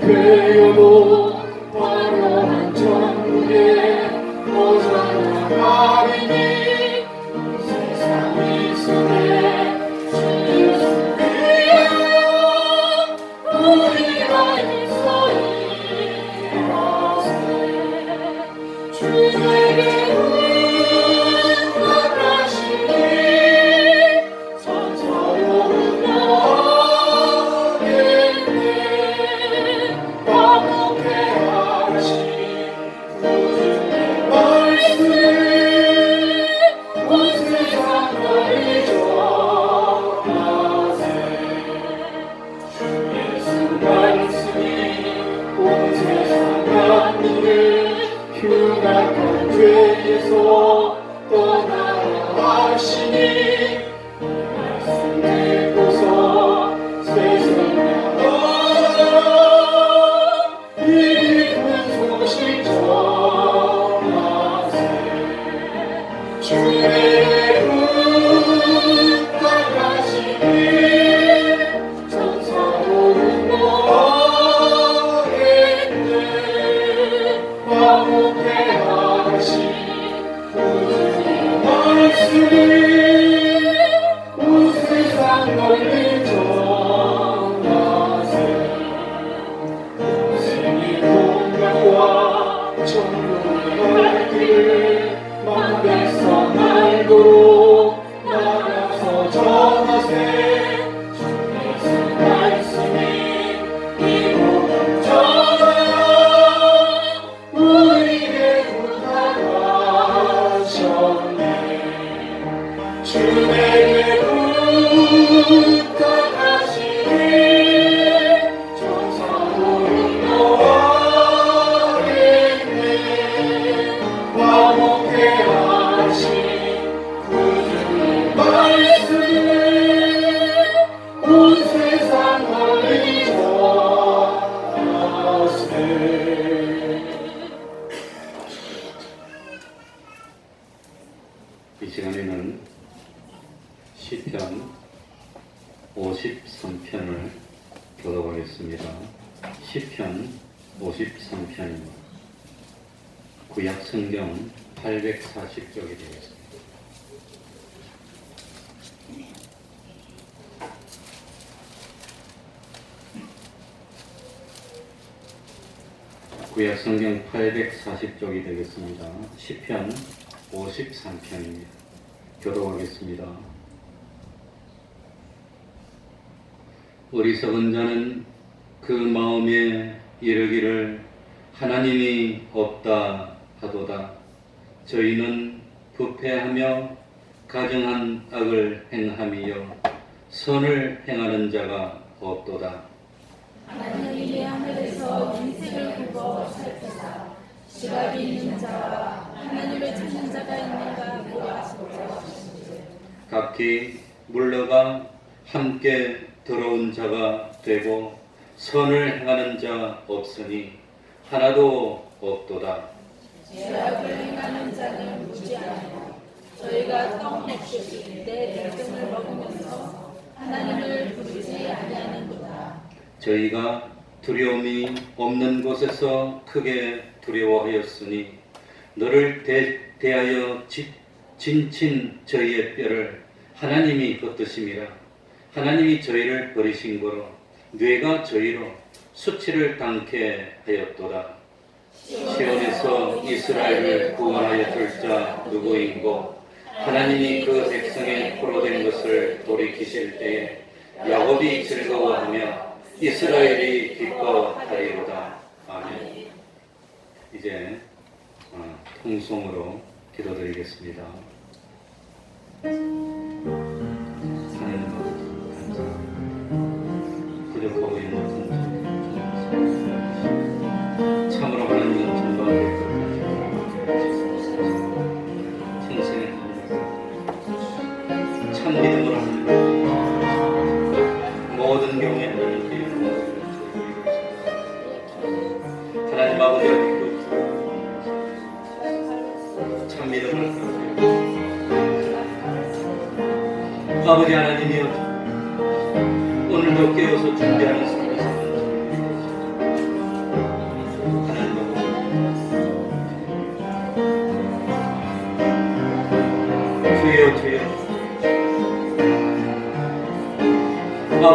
되어도 화려한 천국에 벗어나가리니 세상 이슬에 주 예수 위하여 우리가 있어 일하세 주에게 응답하시니 천사로 응답하겠네 화목해 하신 구주의 말씀 온 세상 널리 전하세 주 예수 말씀이 온 세상 만민을 흉악한 죄에서 떠나라 하시니 이 말씀 듣고서 새 생명 얻어 이 기쁜 소식 전하세 주의 응답하시니 천사도 응답하겠네 화목해 하신 구주의 말씀이 온 세상 널리 전하세 생의 공명과 천국의 길을 만백성 알도록 나가서 전하세 주 예수 말씀이 이 복음 전하 우리에게 부탁하셨네 주에게 부탁하시니 천사도 응답하겠네 화목해 하신 구주의 말씀을 온 세상 널리 전하세 이 시간에는 시편 53편을 교독하겠습니다. 시편 53편입니다. 구약 성경 840쪽이 되겠습니다. 구약 성경 840쪽이 되겠습니다. 시편 53편입니다. 교독하겠습니다. 어리석은 자는 그 마음에 이르기를 하나님이 없다 하도다. 저희는 부패하며 가증한 악을 행함이요 선을 행하는 자가 없도다. 하나님이 하늘에서 인생을 굽어 살피사 지각이 있는 자와 하나님을 찾는 자가 있는가 보아소서. 각기 물러가 함께 들어온 자가 되고 선을 행하는 자 없으니 하나도 없도다. 죄악을 행하는 자는 무지하며 저희가 떡 먹듯이 내 백성을 먹으면서 하나님을 부르지 아니하는도다. 저희가 두려움이 없는 곳에서 크게 두려워하였으니 너를 대하여 진친 저희의 뼈를 하나님이 헛드심이라. 하나님이 저희를 버리신 거로 뇌가 저희로 수치를 당케 하였도다. 시온에서 이스라엘을 구원하여 줄 자 누구인고 하나님이 그 백성의 포로된 것을 돌이키실 때에 야곱이 즐거워하며 이스라엘이 기뻐하리로다. 아멘. 이제 통성으로 기도드리겠습니다. 하나님 부족하고 있는 참으로 하나님은 전방에 생생의 참 믿음으로 모든 경우에 하나님 아버지가 믿고 참 믿음을 아버지 하나님이여 오늘도 깨어서 준비하는 삶이 있습니다.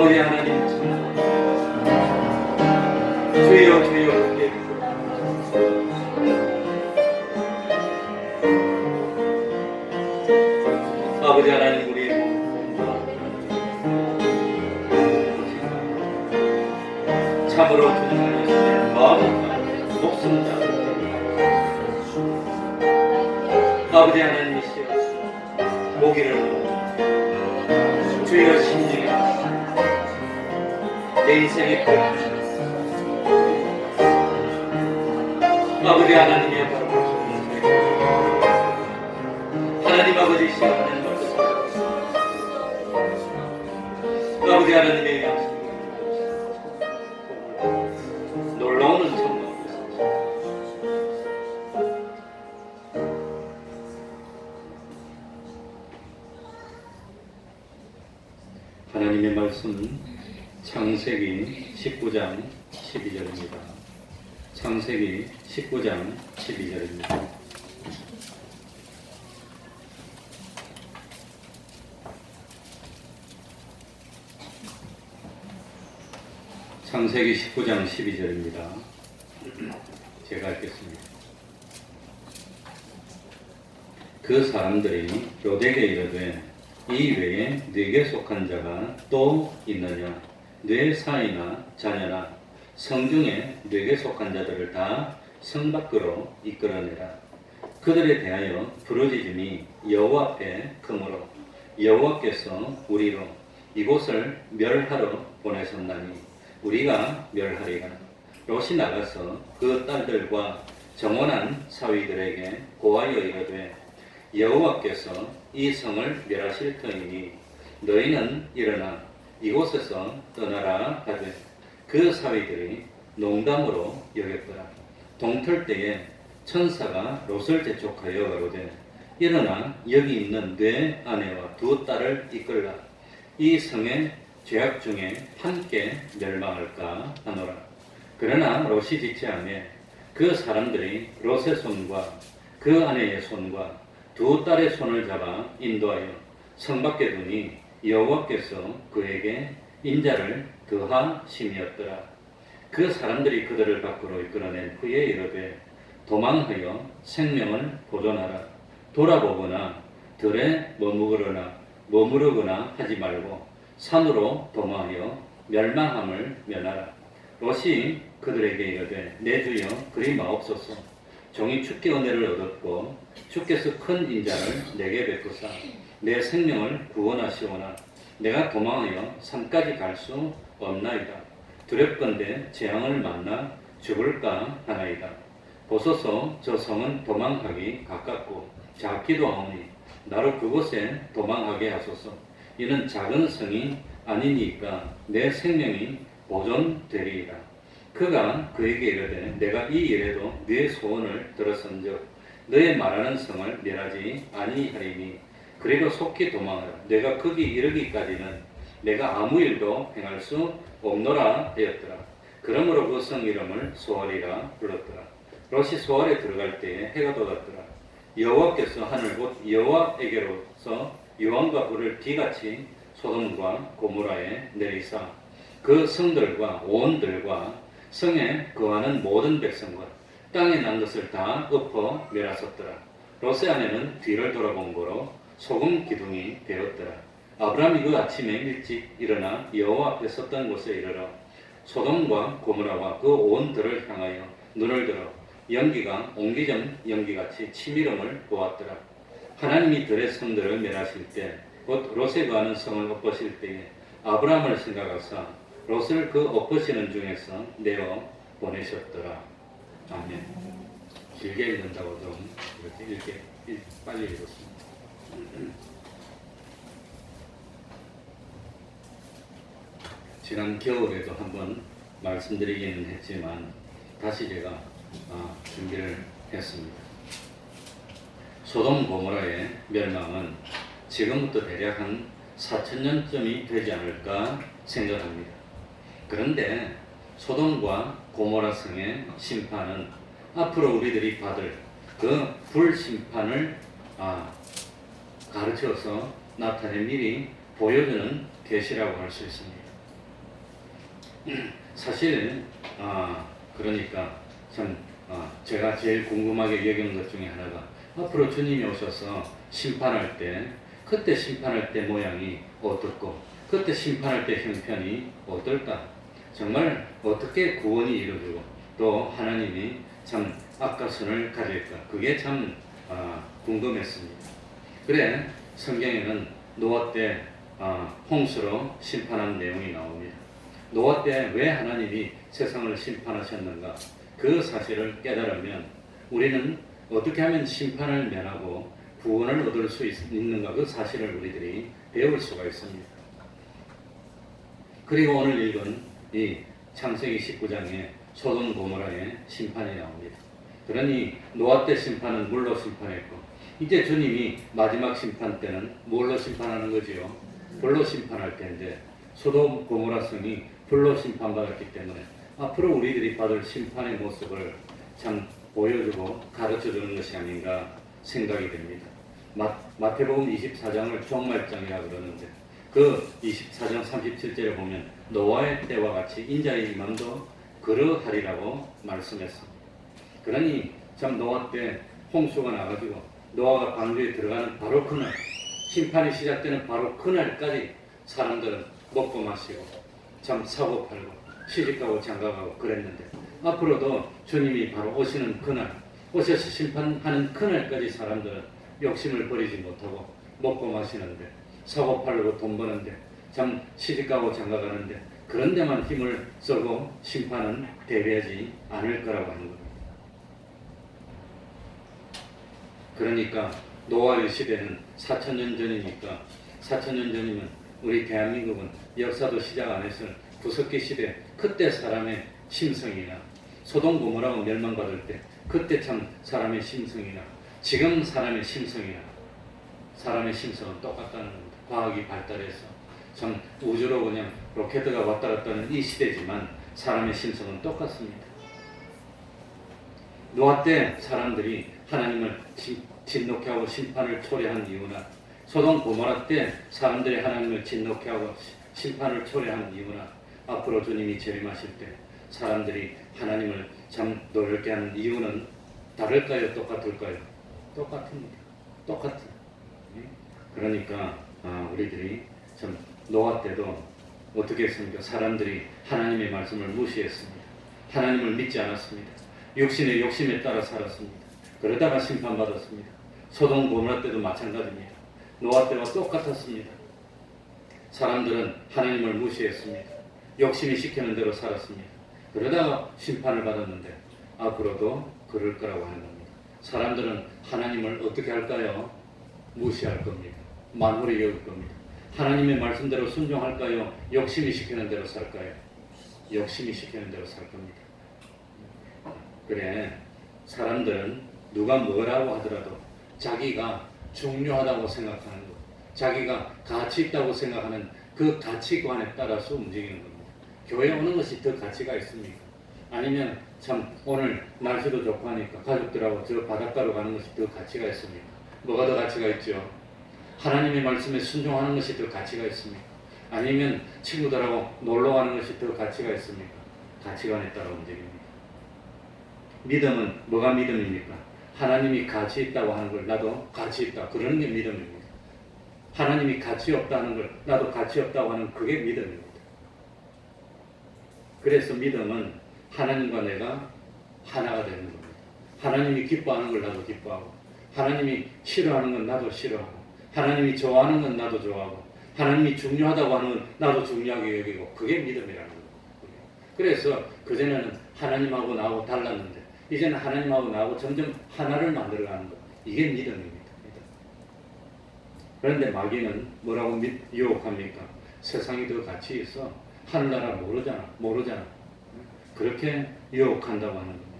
아버지 하나님 참 주여 주여 그때 아버지 하나님 우리의 몸과 참으로 주님 안에서 마음과 목숨 다 아버지 하나님이시여 고기를 주여 심중에 내 인생의 끝 아버지 하나님의 바로 하나님 아버지 시간을 아버지 하나님의 양식 놀라운 은총과 하나님의 말씀은 창세기 19장 12절입니다. 창세기 19장 12절입니다. 창세기 19장 12절입니다. 제가 읽겠습니다. 그 사람들이 롯에게 이르되 이 외에 네게 속한 자가 또 있느냐? 네 사이나 자녀나 성중에 네게 속한 자들을 다 성 밖으로 이끌어내라. 그들에 대하여 부르짖음이 여호와 앞에 크므로 여호와께서 우리로 이곳을 멸하러 보내셨나니 우리가 멸하리라. 롯이 나가서 그 딸들과 정원한 사위들에게 고하여 이르되 여호와께서 이 성을 멸하실 터이니 너희는 일어나 이곳에서 떠나라 하되 그 사위들이 농담으로 여겼더라. 동틀 때에 천사가 롯을 재촉하여 가로되 일어나 여기 있는 네 아내와 두 딸을 이끌라. 이 성의 죄악 중에 함께 멸망할까 하노라. 그러나 롯이 지체하며 그 사람들이 롯의 손과 그 아내의 손과 두 딸의 손을 잡아 인도하여 성 밖에 두니 여호와께서 그에게 인자를 더하심이었더라. 그 사람들이 그들을 밖으로 이끌어낸 후에 이르되 도망하여 생명을 보존하라. 돌아보거나 들에 머무르거나 하지 말고 산으로 도망하여 멸망함을 면하라. 롯이 그들에게 이르되 내 주여 그리 마옵소서. 종이 주께 은혜를 얻었고 주께서 큰 인자를 내게 베푸사 내 생명을 구원하시오나 내가 도망하여 산까지 갈 수 없나이다. 두렵건대 재앙을 만나 죽을까 하나이다. 보소서 저 성은 도망하기 가깝고 작기도 하오니 나로 그곳에 도망하게 하소서. 이는 작은 성이 아니니까 내 생명이 보존되리이다. 그가 그에게 이르되 내가 이 일에도 네 소원을 들었은즉 너의 말하는 성을 멸하지 아니하리니 그리고 속히 도망하라. 내가 거기 이르기까지는 내가 아무 일도 행할 수 없노라 하였더라. 그러므로 그 성 이름을 소알이라 불렀더라. 롯이 소알에 들어갈 때에 해가 돋았더라. 여호와께서 하늘 곧 여호와에게로서 유황과 불을 비같이 소돔과 고모라에 내리사 그 성들과 온들과 성에 거하는 모든 백성과 땅에 난 것을 다 엎어 멸하셨더라. 롯의 아내는 뒤를 돌아본 거로 소금 기둥이 되었더라. 아브라함이 그 아침에 일찍 일어나 여호와 앞에 섰던 곳에 이르러 소돔과 고모라와 그 온들을 향하여 눈을 들어 연기가 옹기전 연기같이 치밀음을 보았더라. 하나님이 들의 성들을 멸하실 때 곧 롯에 거하는 성을 엎으실 때에 아브라함을 생각하사 롯을 그 엎으시는 중에서 내어 보내셨더라. 아멘. 길게 읽는다고 좀 이렇게 빨리 읽었습니다. 지난 겨울에도 한번 말씀드리기는 했지만 다시 제가 준비를 했습니다. 소돔 고모라의 멸망은 지금부터 대략 한 4,000년쯤이 되지 않을까 생각합니다. 그런데 소돔과 고모라 성의 심판은 앞으로 우리들이 받을 그 불심판을 가르쳐서 나타내 미리 보여주는 계시라고 할 수 있습니다. 사실 그러니까 참 제가 제일 궁금하게 여기는 것 중에 하나가 앞으로 주님이 오셔서 심판할 때 그때 심판할 때 모양이 어떻고 그때 심판할 때 형편이 어떨까? 정말 어떻게 구원이 이루어지고 또 하나님이 참 악가선을 가질까? 그게 참 궁금했습니다. 그래 성경에는 노아 때 홍수로 심판한 내용이 나옵니다. 노아 때 왜 하나님이 세상을 심판하셨는가? 그 사실을 깨달으면 우리는 어떻게 하면 심판을 면하고 구원을 얻을 수 있는가? 그 사실을 우리들이 배울 수가 있습니다. 그리고 오늘 읽은 이 창세기 19장에 소돔 고모라의 심판이 나옵니다. 그러니 노아 때 심판은 물로 심판했고 이제 주님이 마지막 심판 때는 뭘로 심판하는 거지요? 불로 심판할 텐데 소돔 고모라 성이 불로 심판받았기 때문에 앞으로 우리들이 받을 심판의 모습을 참 보여주고 가르쳐주는 것이 아닌가 생각이 됩니다. 마태복음 24장을 종말장이라 그러는데 그 24장 37절에 보면 노아의 때와 같이 인자의 임함도 그러하리라고 말씀했습니다. 그러니 참 노아 때 홍수가 나가지고 노아가 방주에 들어가는 바로 그날 심판이 시작되는 바로 그날까지 사람들은 먹고 마시고 참 사고 팔고 시집가고 장가가고 그랬는데 앞으로도 주님이 바로 오시는 그날 오셔서 심판하는 그날까지 사람들은 욕심을 버리지 못하고 먹고 마시는데 사고 팔고 돈 버는데 참 시집가고 장가가는데 그런 데만 힘을 쓰고 심판은 대비하지 않을 거라고 하는 겁니다. 그러니까 노아의 시대는 4,000년 전이니까 4,000년 전이면 우리 대한민국은 역사도 시작 안 해서 구석기 시대 그때 사람의 심성이나 소돔 고모라가 멸망받을 때 그때 참 사람의 심성이나 지금 사람의 심성이나 사람의 심성은 똑같다는 겁니다. 과학이 발달해서 참 우주로 그냥 로켓가 왔다 갔다 하는 이 시대지만 사람의 심성은 똑같습니다. 노아 때 사람들이 하나님을 진노케 하고 심판을 초래한 이유나 소돔 고모라 때 사람들이 하나님을 진노케 하고 심판을 초래한 이유나 앞으로 주님이 재림하실 때 사람들이 하나님을 참 노력게 하는 이유는 다를까요? 똑같을까요? 똑같습니다. 똑같은. 그러니까 우리들이 참 노아 때도 어떻게 했습니까? 사람들이 하나님의 말씀을 무시했습니다. 하나님을 믿지 않았습니다. 육신의 욕심에 따라 살았습니다. 그러다가 심판받았습니다. 소돔 고모라 때도 마찬가지입니다. 노아 때와 똑같았습니다. 사람들은 하나님을 무시했습니다. 욕심이 시키는 대로 살았습니다. 그러다가 심판을 받았는데 앞으로도 그럴 거라고 하는 겁니다. 사람들은 하나님을 어떻게 할까요? 무시할 겁니다. 만홀히 여길 겁니다. 하나님의 말씀대로 순종할까요? 욕심이 시키는 대로 살까요? 욕심이 시키는 대로 살 겁니다. 그래, 사람들은 누가 뭐라고 하더라도 자기가 중요하다고 생각하는 것, 자기가 가치 있다고 생각하는 그 가치관에 따라서 움직이는 겁니다. 교회 오는 것이 더 가치가 있습니까? 아니면 참 오늘 날씨도 좋고 하니까 가족들하고 저 바닷가로 가는 것이 더 가치가 있습니까? 뭐가 더 가치가 있죠? 하나님의 말씀에 순종하는 것이 더 가치가 있습니까? 아니면 친구들하고 놀러 가는 것이 더 가치가 있습니까? 가치관에 따라 움직입니다. 믿음은 뭐가 믿음입니까? 하나님이 가치 있다고 하는 걸 나도 가치 있다. 그러는 게 믿음입니다. 하나님이 가치 없다는 걸 나도 가치 없다고 하는 그게 믿음입니다. 그래서 믿음은 하나님과 내가 하나가 되는 겁니다. 하나님이 기뻐하는 걸 나도 기뻐하고 하나님이 싫어하는 건 나도 싫어하고 하나님이 좋아하는 건 나도 좋아하고 하나님이 중요하다고 하는 건 나도 중요하게 여기고 그게 믿음이라는 거예요. 그래서 그전에는 하나님하고 나하고 달랐는데 이제는 하나님하고 나하고 점점 하나를 만들어가는 것. 이게 믿음입니다. 그런데 마귀는 뭐라고 유혹합니까? 세상이 더 가치 있어. 하늘나라 모르잖아. 그렇게 유혹한다고 하는 겁니다.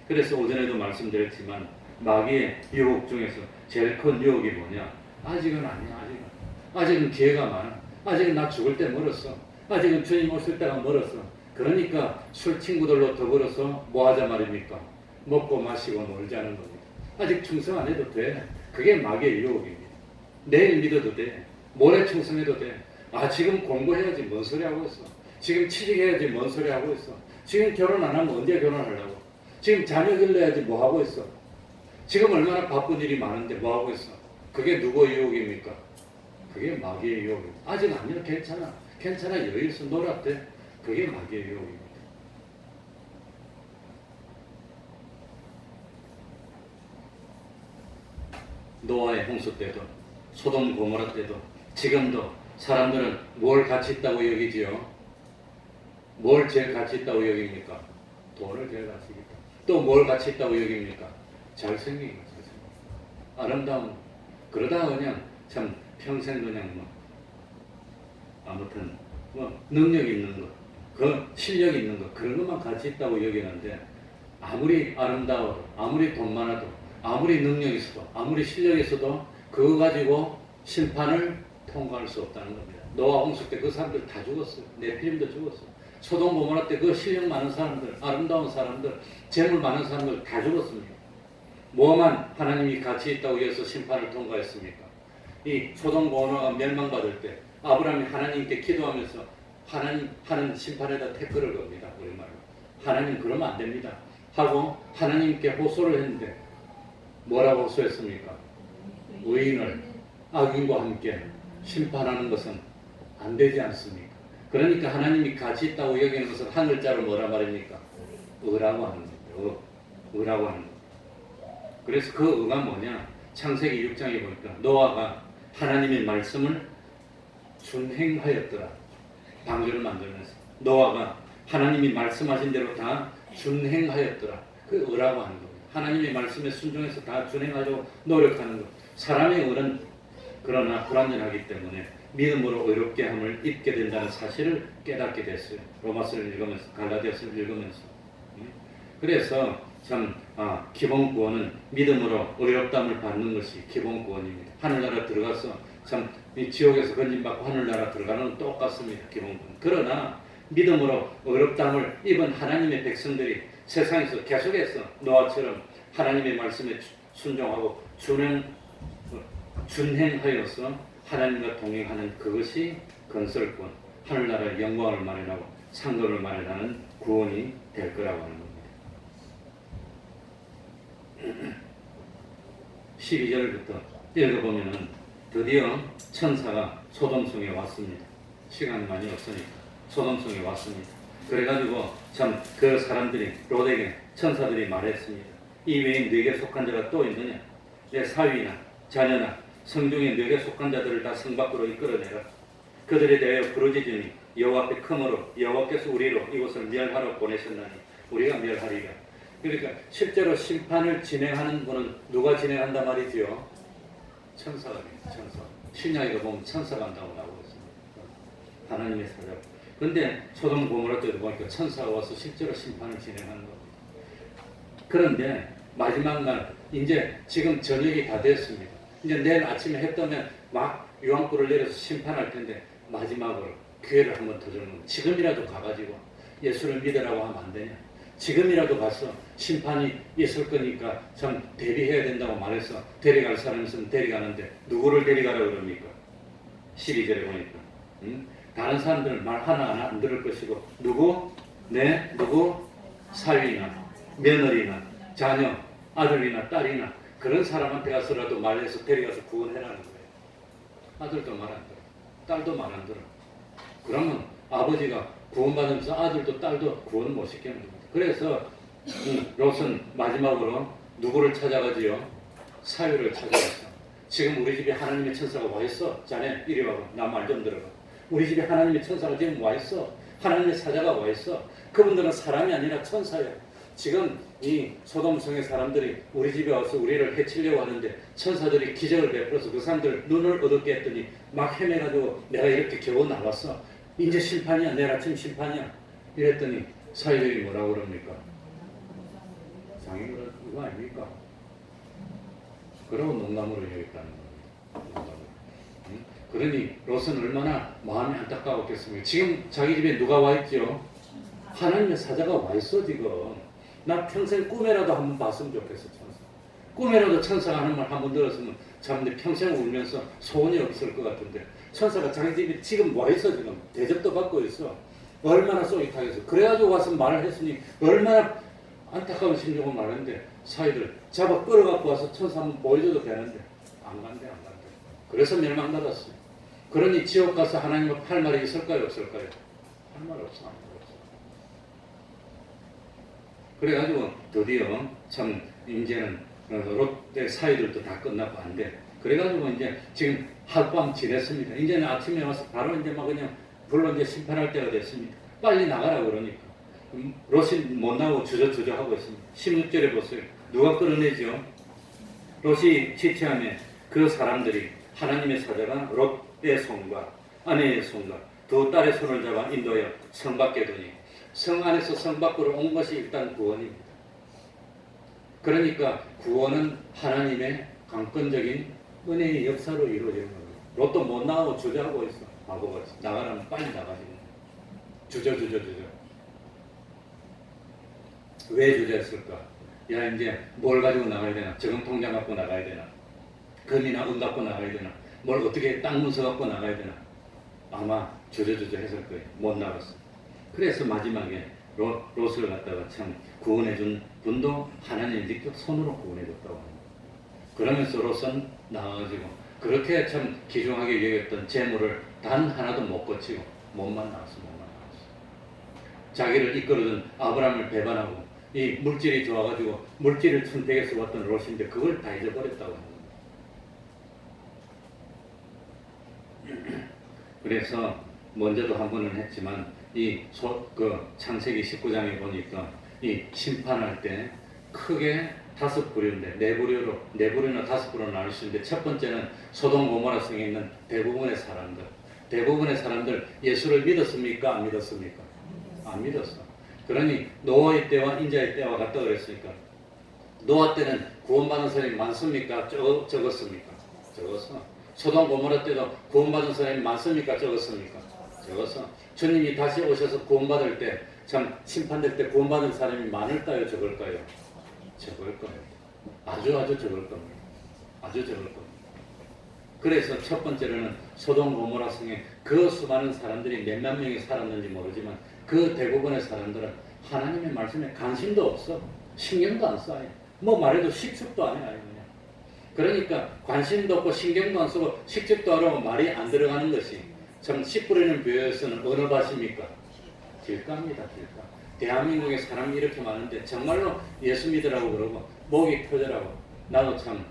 그래서 오전에도 말씀드렸지만 마귀의 유혹 중에서 제일 큰 유혹이 뭐냐? 아직은 아니야. 아직은 기회가 많아. 아직은 나 죽을 때 멀었어. 아직은 주님 오실 때가 멀었어. 그러니까 술 친구들로 더불어서 뭐 하자 말입니까? 먹고 마시고 놀자는 겁니다. 아직 충성 안 해도 돼. 그게 마귀의 유혹입니다. 내일 믿어도 돼. 모레 충성해도 돼. 지금 공부해야지 뭔 소리 하고 있어. 지금 취직해야지 뭔 소리 하고 있어. 지금 결혼 안 하면 언제 결혼하려고. 지금 자녀 길러야지 뭐 하고 있어. 지금 얼마나 바쁜 일이 많은데 뭐 하고 있어. 그게 누구의 유혹입니까? 그게 마귀의 유혹입니다. 아직 아니야. 괜찮아. 괜찮아. 여유 있어. 놀았대. 그게 마귀의 유혹입니다. 노아의 홍수 때도 소돔 고모라 때도 지금도 사람들은 뭘 가치 있다고 여기지요? 뭘 제일 가치 있다고 여깁니까? 돈을 제일 가치 있다. 또 뭘 가치 있다고 여깁니까? 잘생긴 거, 잘생긴 거. 아름다운 거. 그러다 그냥 참 평생 그냥 뭐 아무튼 뭐 능력 있는 거, 그 실력 있는 거 그런 것만 가치 있다고 여기는데 아무리 아름다워도 아무리 돈 많아도 아무리 능력 있어도 아무리 실력 있어도 그거 가지고 심판을 통과할 수 없다는 겁니다. 노아 홍수 때 그 사람들 다 죽었어요. 네피림도 죽었어요. 소돔 고모라 때 그 실력 많은 사람들, 아름다운 사람들, 재물 많은 사람들 다 죽었습니다. 뭐만 하나님이 가치 있다고 해서 심판을 통과했습니까? 이 소돔 고모라가 멸망받을 때 아브라함이 하나님께 기도하면서 하나님 하는 심판에다 태클을 겁니다. 우리말로 하나님 그러면 안 됩니다. 하고 하나님께 호소를 했는데 뭐라고 호소했습니까? 의인을 악인과 함께 심판하는 것은 안 되지 않습니까? 그러니까 하나님이 가치 있다고 여기는 것은 한 글자로 뭐라 말입니까? 의라고 하는 겁니다. 의라고 하는 겁니다. 그래서 그 의가 뭐냐? 창세기 6장에 보니까 노아가 하나님의 말씀을 준행하였더라. 방주를 만들면서 노아가 하나님이 말씀하신 대로 다 준행하였더라. 그 의라고 하는 겁니다. 하나님의 말씀에 순종해서 다 준행하려고 노력하는 것. 사람의 의는 그러나 불완전하기 때문에 믿음으로 의롭게 함을 입게 된다는 사실을 깨닫게 됐어요. 로마서를 읽으면서 갈라디아서를 읽으면서. 그래서 참 기본 구원은 믿음으로 의롭다함을 받는 것이 기본 구원입니다. 하늘나라 들어가서 참 이 지옥에서 건진받고 하늘나라 들어가는 건 똑같습니다. 기본 구원. 그러나 믿음으로 의롭다함을 입은 하나님의 백성들이 세상에서 계속해서 노아처럼 하나님의 말씀에 순종하고 준행하여서 하나님과 동행하는 그것이 건설권, 하늘나라의 영광을 마련하고 상급을 마련하는 구원이 될 거라고 하는 겁니다. 12절부터 읽어보면 드디어 천사가 소돔성에 왔습니다. 시간이 많이 없으니까 소돔성에 왔습니다. 그래가지고 참 그 사람들이 롯에게 천사들이 말했습니다. 이 외에 네게 속한 자가 또 있느냐? 내 사위나 자녀나 성중에 네게 속한 자들을 다 성 밖으로 이끌어내라. 그들에 대하여 부르짖으니 여호와 앞에 크므로 여호와께서 우리로 이곳을 멸하러 보내셨나니 우리가 멸하리라. 그러니까 실제로 심판을 진행하는 분은 누가 진행한단 말이지요? 천사가 됩니다. 천사. 신약에 보면 천사가 한다고 나오고 있습니다. 하나님의 사자. 그런데 소돔 고모라 때도 보니까 천사가 와서 실제로 심판을 진행하는 겁니다. 그런데 마지막 날 이제 지금 저녁이 다 됐습니다. 이제 내일 아침에 해 뜨면 막 유황불을 내려서 심판할 텐데 마지막으로 기회를 한번 더 주는 겁니다. 지금이라도 가가지고 예수를 믿으라고 하면 안 되냐? 지금이라도 가서 심판이 있을 거니까 참 대비해야 된다고 말해서 데려갈 사람이 있으면 데려가는데 누구를 데려가라 그럽니까? 12절에 보니까 다른 사람들은 말 하나 안 들을 것이고 누구? 누구? 사위나 며느리나 자녀, 아들이나 딸이나 그런 사람한테 가서라도 말해서 데려가서 구원해라는 거예요. 아들도 말 안 들어. 딸도 말 안 들어. 그러면 아버지가 구원받으면서 아들도 딸도 구원 못 시키는 겁니다. 그래서 롯은 마지막으로 누구를 찾아가지요? 사위를 찾아갔어. 지금 우리 집에 하나님의 천사가 와 있어. 자네 이리 와봐. 나 말 좀 들어봐. 우리 집에 하나님의 천사가 지금 와 있어. 하나님의 사자가 와 있어. 그분들은 사람이 아니라 천사예요. 지금 이 소돔성의 사람들이 우리 집에 와서 우리를 해치려고 하는데 천사들이 기적을 베풀어서 그 사람들 눈을 어둡게 했더니 막 헤매가지고 내가 이렇게 겨우 나왔어. 이제 심판이야. 내일 아침 심판이야. 이랬더니 사위들이 뭐라고 그럽니까? 장인 이거 아닙니까? 그러고 농담으로 여겼다는 겁니다. 그러니 롯은 얼마나 마음이 안타까웠겠습니까? 지금 자기 집에 누가 와 있죠? 하나님의 사자가 와 있어 지금. 나 평생 꿈에라도 한번 봤으면 좋겠어. 천사. 꿈에라도 천사가 하는 말 한번 들었으면 참 내 평생 울면서 소원이 없을 것 같은데 천사가 자기 집에 지금 와 있어. 지금 대접도 받고 있어. 얼마나 쏘깃하겠어. 그래가지고 와서 말을 했으니 얼마나 안타까운 심정으로 말했는데 사이들 잡아 끌어갖고 와서 천사 한번 보여줘도 되는데 안 간대. 그래서 멸망받았어요. 그러니 지옥 가서 하나님은 할 말이 있을까요? 없을까요? 할 말 없어. 할 말 없어. 그래가지고 드디어 참 이제는 롯데 사이들도 다 끝나고 안 돼. 그래가지고 이제 지금 하룻밤 지냈습니다. 이제는 아침에 와서 바로 이제 막 그냥 불로 이제 심판할 때가 됐습니다. 빨리 나가라 그러니까. 롯이 못 나오고 주저주저 하고 있습니다. 16절에 보세요. 누가 끌어내죠? 롯이 지체함에 그 사람들이 하나님의 사자가 롯의 손과 아내의 손과 두 딸의 손을 잡아 인도하여 성 밖에 두니 성 안에서 성 밖으로 온 것이 일단 구원입니다. 그러니까 구원은 하나님의 강권적인 은혜의 역사로 이루어지는 거예요. 롯도 못 나오고 주저하고 있어. 바보가 나가라면 빨리 나가지. 주저. 왜 주저했을까? 야 이제 뭘 가지고 나가야 되나? 저금통장 갖고 나가야 되나? 금이나 은 갖고 나가야 되나? 뭘 어떻게 땅 문서 갖고 나가야 되나? 아마 주저주저 했을 거예요. 못 나갔어. 그래서 마지막에 롯을 갖다가 참 구원해준 분도 하나님이 직접 손으로 구원해줬다고 합니다. 그러면서 롯은 나와가지고 그렇게 참 귀중하게 여겼던 재물을 단 하나도 못 거치고 몸만 나왔어. 자기를 이끌어준 아브라함을 배반하고 이 물질이 좋아가지고 물질을 선택해서 왔던 롯인데 그걸 다 잊어버렸다고 합니다. 그래서 먼저도 한 번은 했지만 창세기 19장에 보니까 이 심판할 때 크게 5부류인데 네 부류나 5부류로 나눌 수 있는데 첫 번째는 소돔 고모라 성에 있는 대부분의 사람들 예수를 믿었습니까? 안 믿었습니까? 안 믿었어. 그러니 노아의 때와 인자의 때와 같다 그랬으니까 노아 때는 구원받은 사람이 많습니까? 적었습니까? 적었어. 소돔 고모라 때도 구원받은 사람이 많습니까? 적었습니까? 적었어. 주님이 다시 오셔서 구원받을 때 참 심판될 때 구원받은 사람이 많을까요? 적을까요? 적을 거예요. 아주 적을 겁니다. 아주 적을 겁니다. 그래서 첫 번째로는 소돔 고모라 성에 그 수많은 사람들이 몇만 명이 살았는지 모르지만 그 대부분의 사람들은 하나님의 말씀에 관심도 없어. 신경도 안 써요. 뭐 말해도 식축도 안 해요. 그러니까 관심도 없고 신경도 안 쓰고 식축도 안 하고 말이 안 들어가는 것이 참 씨 뿌리는 교회에서는 어느 밭입니까? 길가입니다. 길가. 대한민국에 사람이 이렇게 많은데 정말로 예수 믿으라고 그러고 목이 터져라고. 나도 참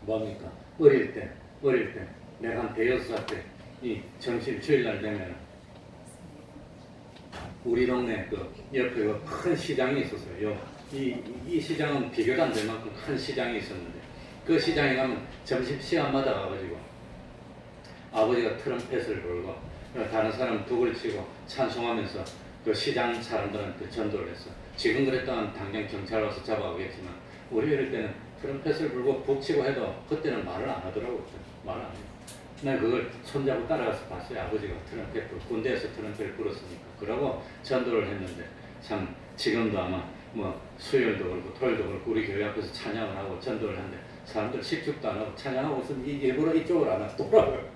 뭡니까? 어릴 때 내가 한 대여섯 살 때 이 정신 주일날 되면 우리 동네 그 옆에 큰 시장이 있었어요. 이 시장은 비교도 안 될 만큼 큰 시장이 있었는데 그 시장에 가면 점심시간마다 가가지고 아버지가 트럼펫을 불고 다른 사람 북을 치고 찬송하면서 그 시장 사람들한테 전도를 했어. 지금 그랬다면 당장 경찰 와서 잡아오겠지만 우리 이럴 때는 트럼펫을 불고 북치고 해도 그때는 말을 안 하더라고. 말을 안 해요. 난 그걸 손잡고 따라가서 봤어요. 아버지가 트럼펫 군대에서 트럼펫을 불었으니까. 그러고 전도를 했는데 참 지금도 아마 뭐 수요일도 그렇고 토요일도 그렇고 우리 교회 앞에서 찬양을 하고 전도를 하는데 사람들 식축도 안 하고 찬양하고 있으면 일부러 이쪽을 안 하더라고요.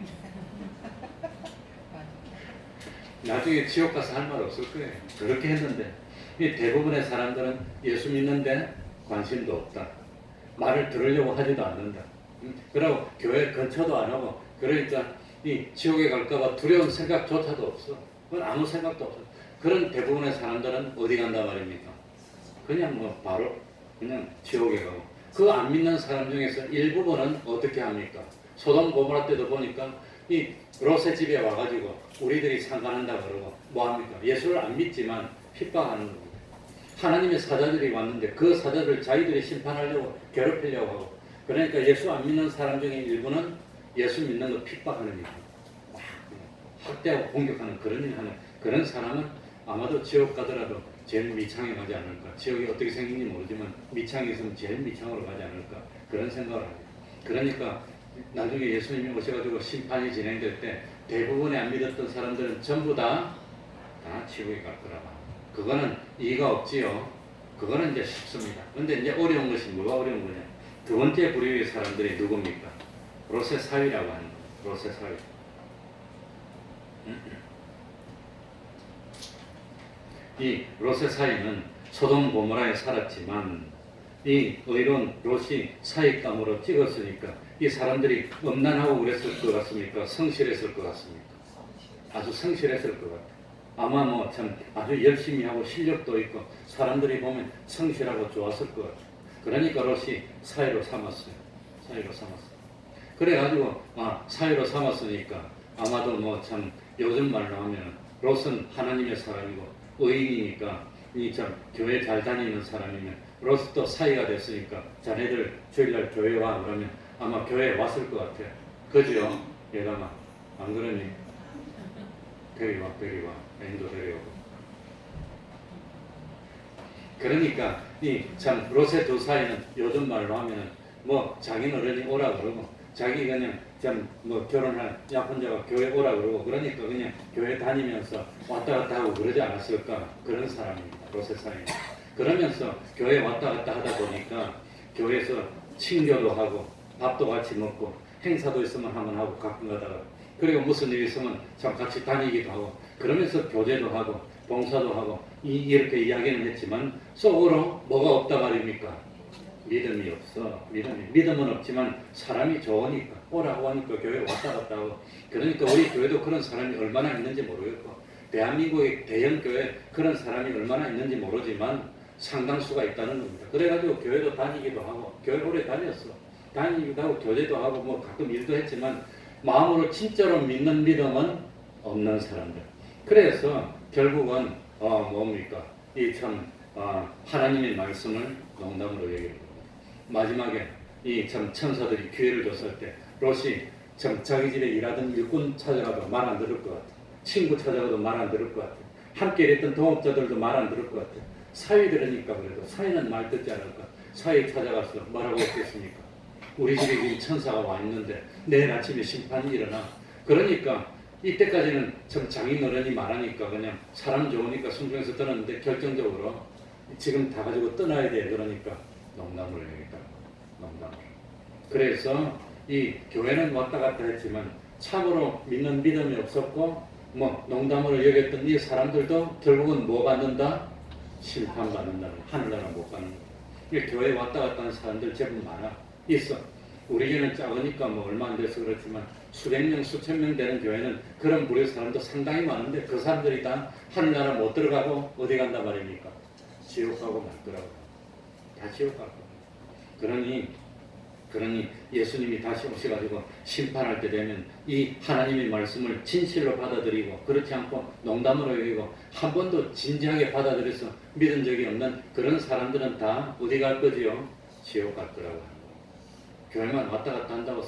나중에 지옥 가서 할 말 없을 거예요. 그렇게 했는데 이 대부분의 사람들은 예수 믿는데 관심도 없다. 말을 들으려고 하지도 않는다. 그리고 교회 근처도 안 하고 그러니까 이 지옥에 갈까봐 두려운 생각조차도 없어. 그건 아무 생각도 없어. 그런 대부분의 사람들은 어디 간단 말입니까? 그냥 뭐 바로 그냥 지옥에 가고 그 안 믿는 사람 중에서 일부분은 어떻게 합니까? 소돔 고모라 때도 보니까 이 롯의 집에 와가지고 우리들이 상관한다 그러고 뭐 합니까? 예수를 안 믿지만 핍박하는 겁니다. 하나님의 사자들이 왔는데 그 사자들 자기들이 심판하려고 괴롭히려고 하고 그러니까 예수 안 믿는 사람 중에 일부는 예수 믿는 거 핍박하는 일, 학대하고 공격하는 그런 일 하는 그런 사람은 아마도 지옥 가더라도 제일 미창에 가지 않을까. 지옥이 어떻게 생긴지 모르지만 미창에 있으면 제일 미창으로 가지 않을까. 그런 생각을 하죠. 그러니까 나중에 예수님이 오셔가지고 심판이 진행될 때 대부분의 안 믿었던 사람들은 전부 다 지옥에 갈 거라. 그거는 이의가 없지요. 그거는 이제 쉽습니다. 근데 이제 어려운 것이 뭐가 어려운 거냐. 두 번째 부류의 사람들이 누굽니까? 롯의 사위라고 하는 거예요. 롯의 사위. 이 롯의 사이는 소돔 고모라에 살았지만 이 의로운 롯이 사익감으로 찍었으니까 이 사람들이 음란하고 그랬을 것 같습니까? 성실했을 것 같습니까? 아주 성실했을 것 같아요. 아마 뭐 참 아주 열심히 하고 실력도 있고 사람들이 보면 성실하고 좋았을 것 같아요. 그러니까 롯이 사이로 삼았어요. 사이로 삼았어요. 그래가지고 사이로 삼았으니까 아마도 뭐 참 요즘 말로 하면 롯은 하나님의 사람이고 의인이니까 이 참 교회 잘 다니는 사람이면 롯도 사이가 됐으니까 자네들 주일날 교회 와 그러면 아마 교회에 왔을 것 같아요. 그죠? 얘가 안 그러니 데리와 인도 데려오고. 그러니까 이 참 롯의 두 사이는 요즘 말로 하면은 뭐 자기 어른이 오라 그러고 자기 그냥 참 뭐 결혼할 약혼자가 교회 오라 그러고 그러니까 그냥 교회 다니면서 왔다 갔다 하고 그러지 않았을까 그런 사람입니다. 롯의 사이. 그러면서 교회 왔다 갔다 하다 보니까 교회에서 친교도 하고 밥도 같이 먹고 행사도 있으면 한번 하고 가끔 가다가 그리고 무슨 일 있으면 참 같이 다니기도 하고 그러면서 교제도 하고 봉사도 하고 이렇게 이야기는 했지만 속으로 뭐가 없다 말입니까? 믿음이 없어. 믿음은 없지만 사람이 좋으니까 오라고 하니까 교회 왔다 갔다 하고 그러니까 우리 교회도 그런 사람이 얼마나 있는지 모르겠고 대한민국의 대형 교회 그런 사람이 얼마나 있는지 모르지만 상당수가 있다는 겁니다. 그래가지고 교회도 다니기도 하고 교회 오래 다녔어. 다니기도 하고 교제도 하고 뭐 가끔 일도 했지만 마음으로 진짜로 믿는 믿음은 없는 사람들. 그래서 결국은 뭡니까? 이 참 하나님의 말씀을 농담으로 얘기합니다. 마지막에 이 참 천사들이 기회를 줬을 때 롯이 참 자기 집에 일하던 일꾼 찾아가도 말 안 들을 것 같아. 친구 찾아가도 말 안 들을 것 같아. 함께 일했던 동업자들도 말 안 들을 것 같아. 사위 들으니까 그래도 사위는 말 듣지 않을까. 사위 찾아가서 뭐라고 했겠습니까? 우리 집에 지금 천사가 와 있는데 내일 아침에 심판이 일어나. 그러니까 이때까지는 참 장인어른이 말하니까 그냥 사람 좋으니까 순종해서 들었는데 결정적으로 지금 다 가지고 떠나야 돼. 그러니까 농담을 해야겠다. 농담을. 그래서 이 교회는 왔다 갔다 했지만 참으로 믿는 믿음이 없었고 뭐 농담으로 여겼던 이 사람들도 결국은 뭐 받는다? 심판받는다는 거. 하늘나라 못 가는 거. 교회 왔다 갔다 하는 사람들 제법 많아. 있어. 우리 교회는 작으니까 뭐 얼마 안 돼서 그렇지만 수백 명, 수천 명 되는 교회는 그런 무료 사람도 상당히 많은데 그 사람들이 다 하늘나라 못 들어가고 어디 간다 말입니까? 지옥 가고 말더라고요. 다 지옥 갈 거예요. 그러니 예수님이 다시 오셔가지고 심판할 때 되면 이 하나님의 말씀을 진실로 받아들이고 그렇지 않고 농담으로 여기고 한 번도 진지하게 받아들여서 믿은 적이 없는 그런 사람들은 다 어디 갈 거지요? 지옥 갈 거라고. 교회만 왔다 갔다 한다고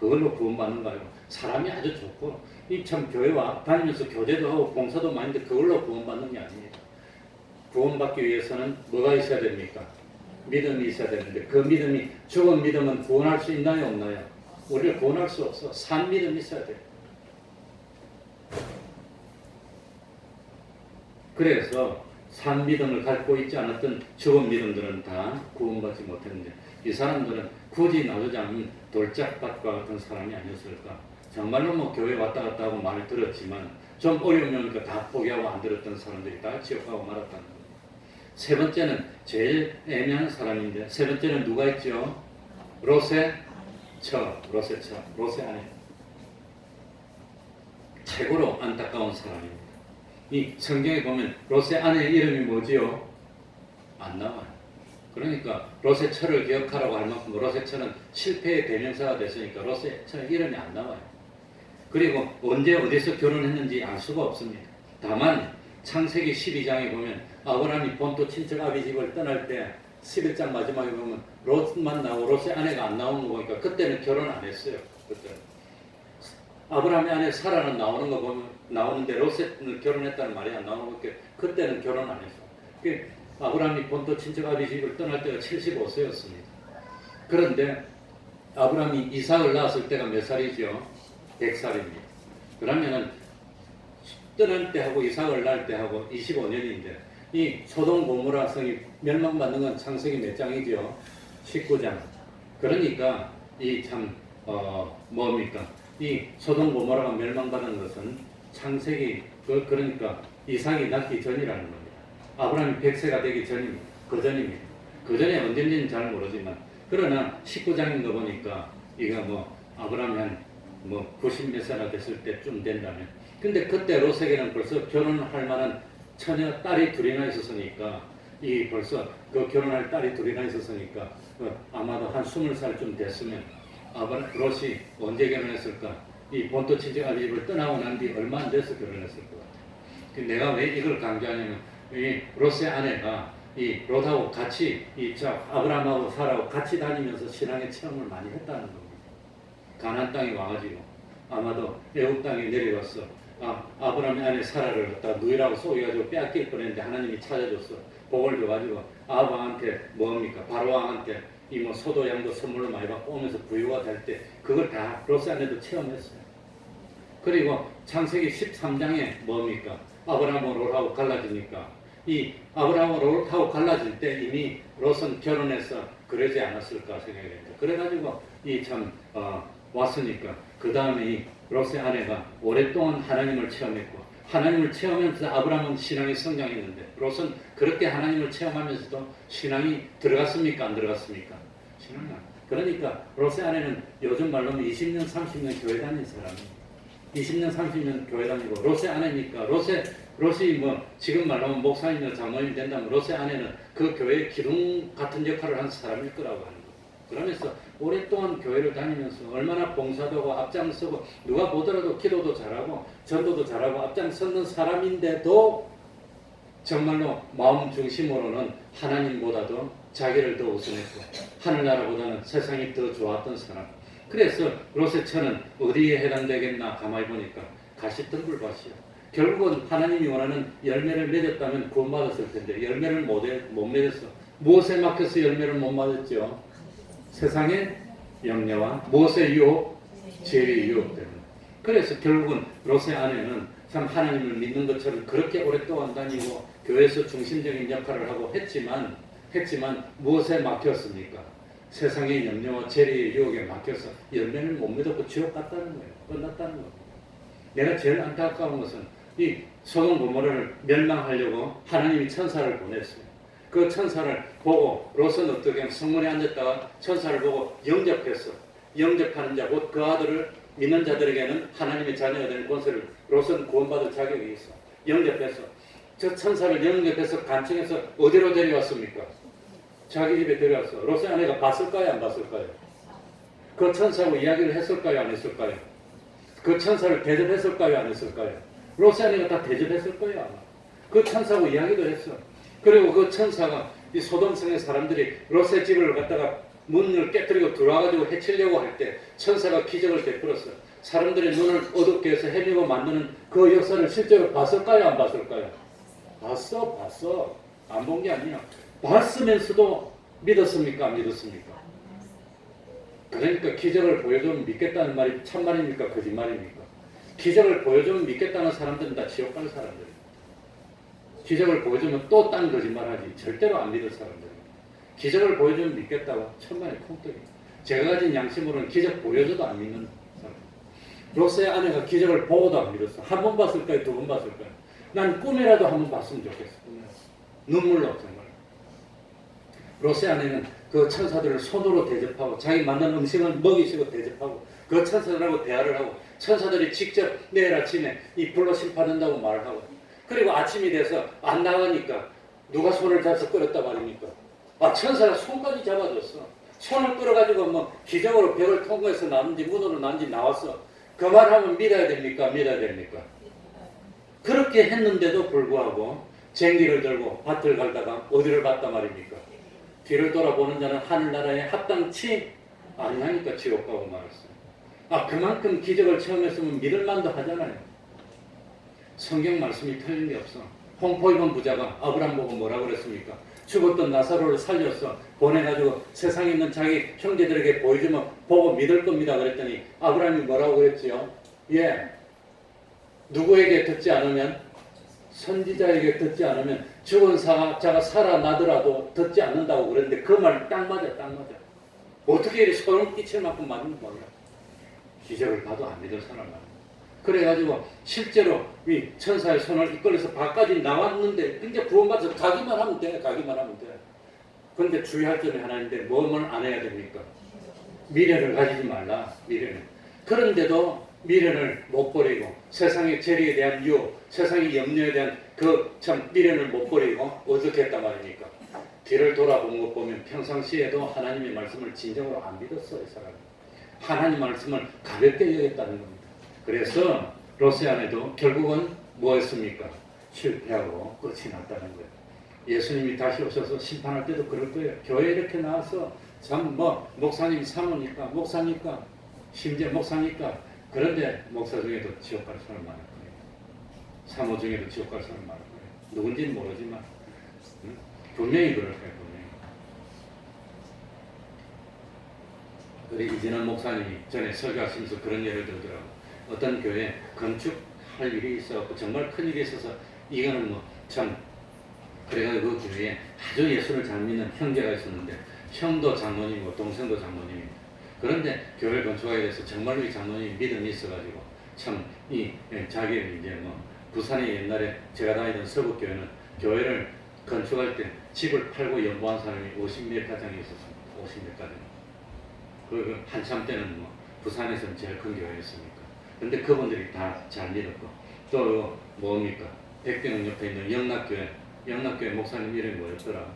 그걸로 구원받는 거 아니고 사람이 아주 좋고 이 참 교회와 다니면서 교제도 하고 봉사도 많이 했는데 그걸로 구원받는 게 아닙니다. 구원받기 위해서는 뭐가 있어야 됩니까? 믿음이 있어야 되는데 그 믿음이 죽은 믿음은 구원할 수 있나요 없나요? 우리를 구원할 수 없어. 산 믿음이 있어야 돼요. 그래서 산 믿음을 갖고 있지 않았던 죽은 믿음들은 다 구원받지 못했는데 이 사람들은 굳이 나오자면 돌짝밭과 같은 사람이 아니었을까. 정말로 뭐 교회 왔다 갔다 하고 말을 들었지만 좀 어려우니까 다 포기하고 안 들었던 사람들이 다 지옥 가고 말았다는 거예요. 세 번째는 제일 애매한 사람인데 세 번째는 누가 있죠? 롯의 아내. 최고로 안타까운 사람입니다. 이 성경에 보면 롯의 아내의 이름이 뭐지요? 안 나와요. 그러니까 롯의 처를 기억하라고 할 만큼 롯의 처는 실패의 대명사가 됐으니까 롯의 처의 이름이 안 나와요. 그리고 언제 어디서 결혼했는지 알 수가 없습니다. 다만 창세기 12장에 보면 아브라함이 본토 친척 아비 집을 떠날 때 11장 마지막에 보면 롯만 나오고 롯의 아내가 안 나오는 거 보니까 그때는 결혼 안 했어요. 그때는. 아브라함의 아내 사라는 나오는 거 보면 나오는데 롯은 결혼했다는 말이 안 나오는 거 그때는 결혼 안 했어. 아브라함이 본토 친척 아비 집을 떠날 때가 75세였습니다. 그런데 아브라함이 이삭을 낳았을 때가 몇 살이죠? 100살입니다. 그러면은 떠날 때하고 이삭을 낳을 때하고 25년인데 이 소돔 고모라 성이 멸망받는 건 창세기 몇 장이죠? 19장. 그러니까 이 참 뭡니까? 이 소돔 고모라가 멸망받은 것은 창세기 그러니까 이삭이 낳기 전이라는 겁니다. 아브라함이 100세가 되기 전입니다. 그 전입니다. 그 전에 언제인지는 잘 모르지만 그러나 19장인 거 보니까 이거 뭐 아브라함이 한뭐 90몇 세나 됐을 때쯤 된다면 근데 그때 롯에게는 벌써 결혼할 만한 처녀 딸이 둘이나 있었으니까 이 벌써 그 결혼할 딸이 둘이나 있었으니까 아마도 한 20살쯤 됐으면 롯이 언제 결혼했을까? 이 본토 친척 아비집을 떠나고 난 뒤 얼마 안 돼서 결혼했을 것 같아요. 내가 왜 이걸 강조하냐면 이 롯의 아내가 이 롯하고 같이 아브라함하고 사라하고 같이 다니면서 신앙의 체험을 많이 했다는 겁니다. 가나안 땅에 와가지고 아마도 애굽 땅에 내려갔어. 아브라함의 아내 사라를 갖다가 누이라고 쏘여가지고 빼앗길 뻔했는데 하나님이 찾아줬어. 복을 줘가지고 아합 왕한테 뭡니까? 바로 왕한테 이 뭐 소도 양도 선물로 많이 받고 오면서 부유가 될 때 그걸 다 롯의 아내도 체험했어요. 그리고 창세기 13장에 뭡니까? 아브라함하고 롯하고 갈라지니까 이 아브라함하고 롯하고 갈라질 때 이미 롯은 결혼해서 그러지 않았을까 생각이 됩니다. 그래가지고 이 참 왔으니까 그 다음에 이 롯의 아내가 오랫동안 하나님을 체험했고 하나님을 체험하면서 아브라함은 신앙이 성장했는데 롯은 그렇게 하나님을 체험하면서도 신앙이 들어갔습니까? 안 들어갔습니까? 신앙이 안. 그러니까 롯의 아내는 요즘 말로는 20년 30년 교회 다닌 사람이에요. 20년 30년 교회 다니고 롯의 아내니까 롯이 뭐 지금 말하면 목사님이나 장로님 된다면 롯의 아내는 그 교회의 기둥 같은 역할을 한 사람일 거라고 하는 거예요. 그러면서 오랫동안 교회를 다니면서 얼마나 봉사도 하고 앞장서고 누가 보더라도 기도도 잘하고 전도도 잘하고 앞장서는 사람인데도 정말로 마음 중심으로는 하나님보다도 자기를 더 우선했고 하늘나라보다는 세상이 더 좋았던 사람. 그래서 롯의 처는 어디에 해당되겠나 가만히 보니까 가시덤불밭이요. 결국은 하나님이 원하는 열매를 맺었다면 구원받았을 텐데 열매를 못 맺었어. 무엇에 막혀서 열매를 못 맞았죠? 세상의 염려와 무엇의 유혹? 죄의 유혹 때문에. 그래서 결국은 롯의 아내는 참 하나님을 믿는 것처럼 그렇게 오랫동안 다니고 교회에서 중심적인 역할을 하고 했지만 무엇에 막혔습니까? 세상의 염려와 재리의 유혹에 막혀서 열매를 못 맺었고 지옥 갔다는 거예요. 끝났다는 겁니다. 내가 제일 안타까운 것은 이 소돔 고모라를 멸망하려고 하나님이 천사를 보냈어요. 그 천사를 보고 롯은 어떻게 하면 성문에 앉았다가 천사를 보고 영접했어. 영접하는 자 곧 그 아들을 믿는 자들에게는 하나님의 자녀가 되는 권세를 롯은 구원받을 자격이 있어. 영접했어. 저 천사를 영접해서 간청해서 어디로 데려왔습니까? 자기 집에 데려왔어. 롯의 아내가 봤을까요? 안 봤을까요? 그 천사하고 이야기를 했을까요? 안 했을까요? 그 천사를 대접했을까요? 안 했을까요? 롯의 아내가 다 대접했을 거예요. 아마. 그 천사하고 이야기도 했어. 그리고 그 천사가 이 소돔성의 사람들이 롯의 집을 갖다가 문을 깨뜨리고 들어와가지고 해치려고 할 때 천사가 기적을 베풀었어. 사람들의 눈을 어둡게 해서 헤매고 만드는 그 역사를 실제로 봤을까요? 안 봤을까요? 봤어. 안 본 게 아니야. 봤으면서도 믿었습니까? 안 믿었습니까? 그러니까 기적을 보여주면 믿겠다는 말이 참말입니까? 거짓말입니까? 기적을 보여주면 믿겠다는 사람들은 다 지옥 갈 사람들이에요. 기적을 보여주면 또 딴 거짓말하지 절대로 안 믿을 사람들이에요. 기적을 보여주면 믿겠다고 천만의 콩떡이에요. 제가 가진 양심으로는 기적 보여줘도 안 믿는 사람. 롯의 아내가 기적을 보고도 안 믿었어. 한 번 봤을까요? 두 번 봤을까요? 난 꿈이라도 한 번 봤으면 좋겠어. 눈물로 정말. 롯의 아내는 그 천사들을 손으로 대접하고 자기 만난 음식을 먹이시고 대접하고 그 천사들하고 대화를 하고 천사들이 직접 내일 아침에 이 불로 심판한다고 말을 하고 그리고 아침이 돼서 안 나가니까 누가 손을 잡아서 끌었다 말입니까? 천사가 손까지 잡아줬어. 손을 끌어가지고 뭐 기적으로 벽을 통과해서 나왔는지 문으로 나왔는지 나왔어. 그 말하면 믿어야 됩니까? 믿어야 됩니까? 그렇게 했는데도 불구하고 쟁기를 들고 밭을 갈다가 어디를 갔다 말입니까? 뒤를 돌아보는 자는 하늘나라에 합당치 아니하니까 지옥 가고 말았어요. 그만큼 기적을 체험했으면 믿을만도 하잖아요. 성경 말씀이 틀린 게 없어. 홍포 입은 부자가 아브라함 보고 뭐라 그랬습니까? 죽었던 나사로를 살려서 보내가지고 세상에 있는 자기 형제들에게 보여주면 보고 믿을 겁니다. 그랬더니 아브라함이 뭐라고 그랬지요? 누구에게 듣지 않으면 선지자에게 듣지 않으면 죽은 자가 살아나더라도 듣지 않는다고 그랬는데 그 말 딱 맞아. 어떻게 이렇게 소름 끼칠 만큼 맞는지 몰라. 기적을 봐도 안 믿을 사람 말이야. 그래가지고 실제로 이 천사의 손을 이끌어서 밖까지 나왔는데 이제 구원받아서 가기만 하면 돼. 가기만 하면 돼. 그런데 주의할 점이 하나 있는데 뭐만 안 해야 됩니까? 미련을 가지지 말라. 미련을. 그런데도 미련을 못 버리고 세상의 재리에 대한 유혹, 세상의 염려에 대한 그 참 미련을 못 버리고 어떻게 했단 말입니까? 뒤를 돌아본 것 보면 평상시에도 하나님의 말씀을 진정으로 안 믿었어. 이 사람은. 하나님 말씀을 가볍게 여겼다는 겁니다. 그래서 롯의 아내도 결국은 뭐했습니까? 실패하고 끝이 났다는 거예요. 예수님이 다시 오셔서 심판할 때도 그럴 거예요. 교회 이렇게 나와서 참 뭐 목사님 사모니까 목사니까 심지어 목사니까 그런데 목사 중에도 지옥 갈 사람 많을 거예요. 사모 중에도 지옥 갈 사람 많을 거예요. 누군지는 모르지만 분명히 그럴 거예요. 분명히. 그래 이진환 목사님이 전에 설교하시면서 그런 예를 들더라고요. 어떤 교회에 건축할 일이 있어서 정말 큰 일이 있어서 이거는 뭐 참 그래가지고 그 교회에 아주 예수를 잘 믿는 형제가 있었는데 형도 장로님이고 동생도 장로님입니다. 그런데 교회를 건축하게 돼서 정말로 이 장로님이 믿음이 있어가지고 참 이 자기는 이제 뭐 부산에 옛날에 제가 다니던 서북교회는 교회를 건축할 때 집을 팔고 연보한 사람이 50몇 가정이 있었습니다. 50몇 가정. 그 한참 때는 뭐 부산에서는 제일 큰 교회였으니까. 근데 그분들이 다 잘 믿었고 또 뭡니까? 백대릉 옆에 있는 영락교회 목사님 이름이 뭐였더라?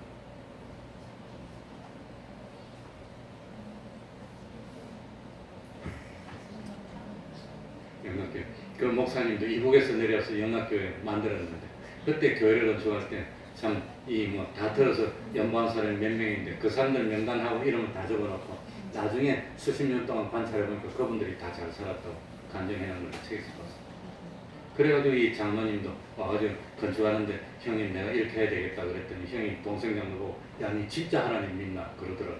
영락교회. 그 목사님도 이북에서 내려와서 영락교회 만들었는데 그때 교회를 건축할 때 참 이 뭐 다 들어서 연보한 사람이 몇 명인데 그 사람들 명단하고 이름을 다 적어놓고 나중에 수십 년 동안 관찰해보니까 그분들이 다 잘 살았다고 간증해놓은 걸 책에서 봤어요. 그래가지고 이 장로님도 와가지고 건축하는데 형님 내가 이렇게 해야 되겠다 그랬더니 형이 동생 장로 보고 야 니 진짜 하나님 믿나 그러더라.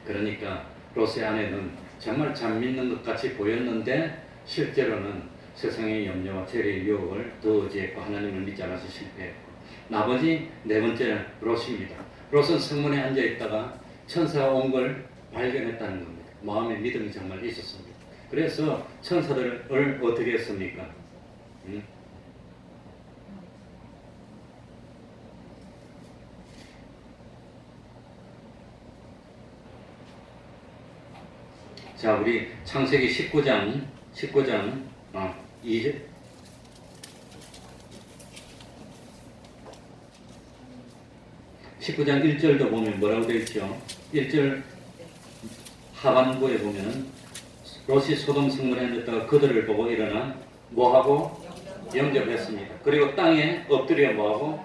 그러니까 롯의 아내는 정말 잘 믿는 것 같이 보였는데 실제로는 세상의 염려와 재리의 유혹을 더 의지했고 하나님을 믿지 않아서 실패했고 나머지 네 번째는 롯입니다. 롯은 성문에 앉아 있다가 천사가 온 걸 발견했다는 겁니다. 마음에 믿음이 정말 있었습니다. 그래서 천사들을 어떻게 했습니까? 자, 우리 창세기 19장 2절 19장 1절도 보면 뭐라고 되어 있죠? 1절 하반부에 보면은 롯이 소돔 성문에 앉았다가 그들을 보고 일어나 뭐하고? 영접했습니다. 그리고 땅에 엎드려 뭐하고?